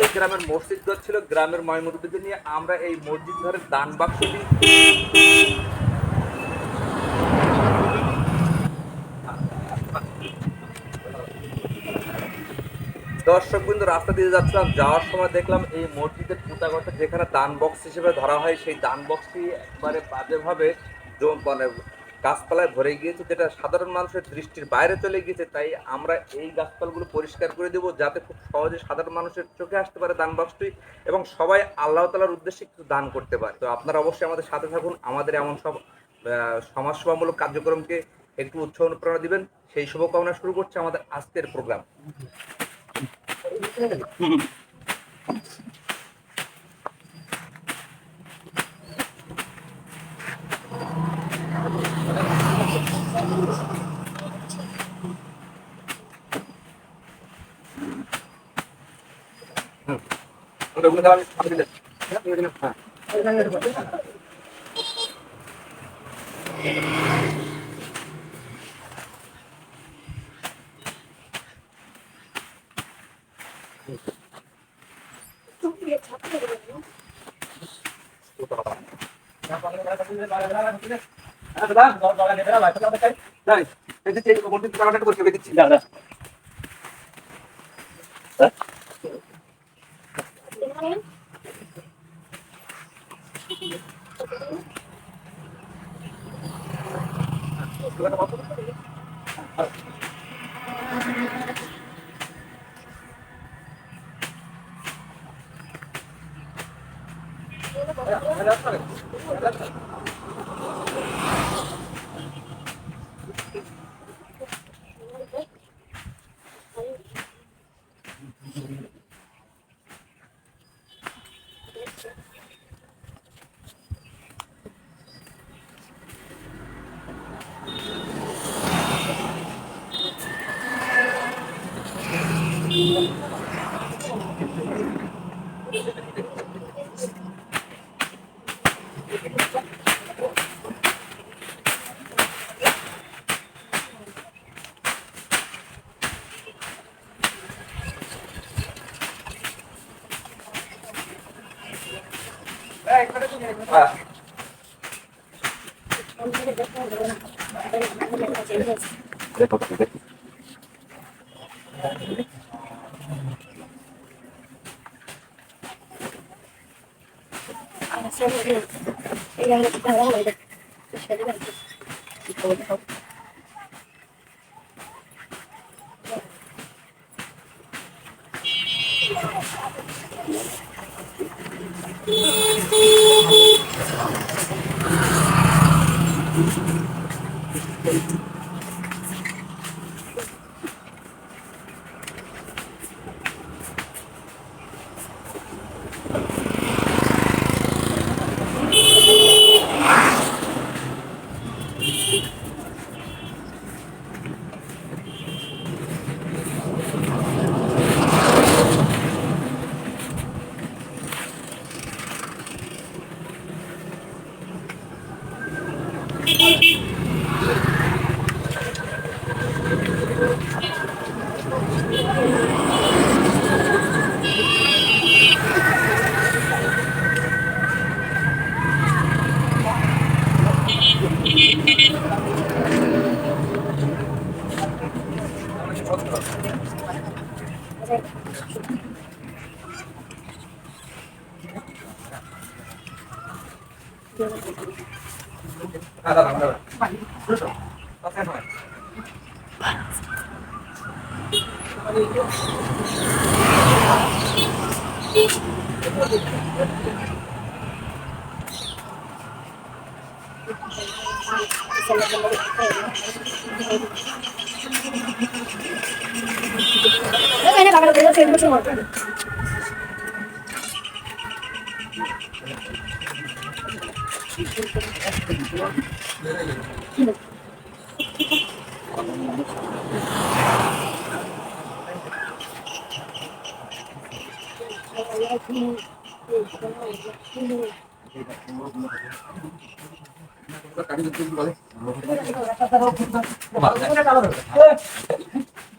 এই গ্রামের মসজিদ ঘর ছিল, গ্রামের ময়মুরব্বীদের নিয়ে আমরা এই মসজিদ ঘরের দান বাক্সটি দর্শক বিন্দু রাস্তা দিয়ে যাচ্ছিলাম, যাওয়ার সময় দেখলাম এই মসজিদের পুঁতাগড়টা যেখানে দান বক্স হিসেবে ধরা হয়, সেই দান বক্সটি একবারে বাজেভাবে মানে গাছপালায় ভরে গিয়েছে, যেটা সাধারণ মানুষের দৃষ্টির বাইরে চলে গিয়েছে। তাই আমরা এই গাছপালাগুলো পরিষ্কার করে দেবো, যাতে খুব সহজে সাধারণ মানুষের চোখে আসতে পারে দান বক্সটি, এবং সবাই আল্লাহ তাআলার উদ্দেশ্যে কিছু দান করতে পারে। তো আপনারা অবশ্যই আমাদের সাথে থাকুন, আমাদের এমন সব সমাজসেবামূলক কার্যক্রমকে একটু উৎসাহ অনুপ্রেরণা দিবেন, সেই শুভকামনা শুরু করছে আমাদের আজকের প্রোগ্রাম।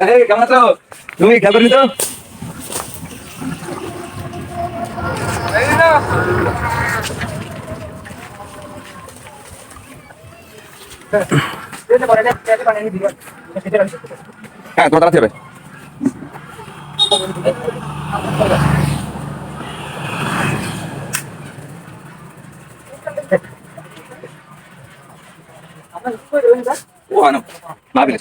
এই কেমন আছো? তুমি খেয়াল করিনি তো? হ্যাঁ, তোমার তাড়াতাড়ি হবে। ও আনো ভাবিলে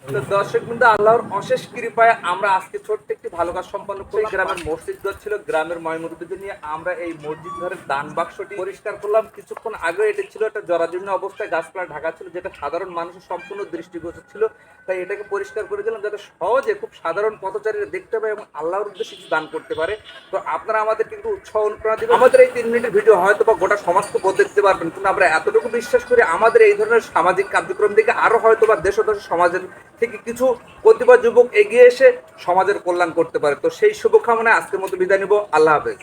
তো দর্শক বৃন্দ, আল্লাহর অশেষ কৃপায় আমরা আজকে ছোট্ট একটি ভালো কাজ সম্পন্ন করি। গ্রামের মসজিদ ঘর ছিল, গ্রামের ময়মুরব্বীদের নিয়ে আমরা এই মসজিদ ঘরের দান বাক্সটি পরিষ্কার করলাম। কিছুক্ষণ আগে এটি ছিল একটা জরাজীর্ণ অবস্থায়, গাছপালা ঢাকা ছিল, যেটা সাধারণ মানুষের সম্পূর্ণ দৃষ্টিগোচর ছিল। তাই এটাকে পরিষ্কার করে দিলাম, যাতে সহজে খুব সাধারণ পথচারীরা দেখতে পায় এবং আল্লাহর উদ্দেশ্যে কিছু দান করতে পারে। তো আপনারা আমাদের কিন্তু উৎসাহ অনুপ্রেরণা দিবেন। আমাদের এই 3 মিনিটের ভিডিও হয়তো বা গোটা সমাজকে বদলে দিতে পারবেন, কিন্তু আমরা এতটুকু বিশ্বাস করি আমাদের এই ধরনের সামাজিক কার্যক্রম থেকে আরো হয়তো বা দেশ ও দেশের সমাজের থেকে কিছু প্রতিভা যুবক এগিয়ে এসে সমাজের কল্যাণ করতে পারে। তো সেই শুভকামনায় আজকের মতো বিদায় নিব। আল্লাহ হাফেজ।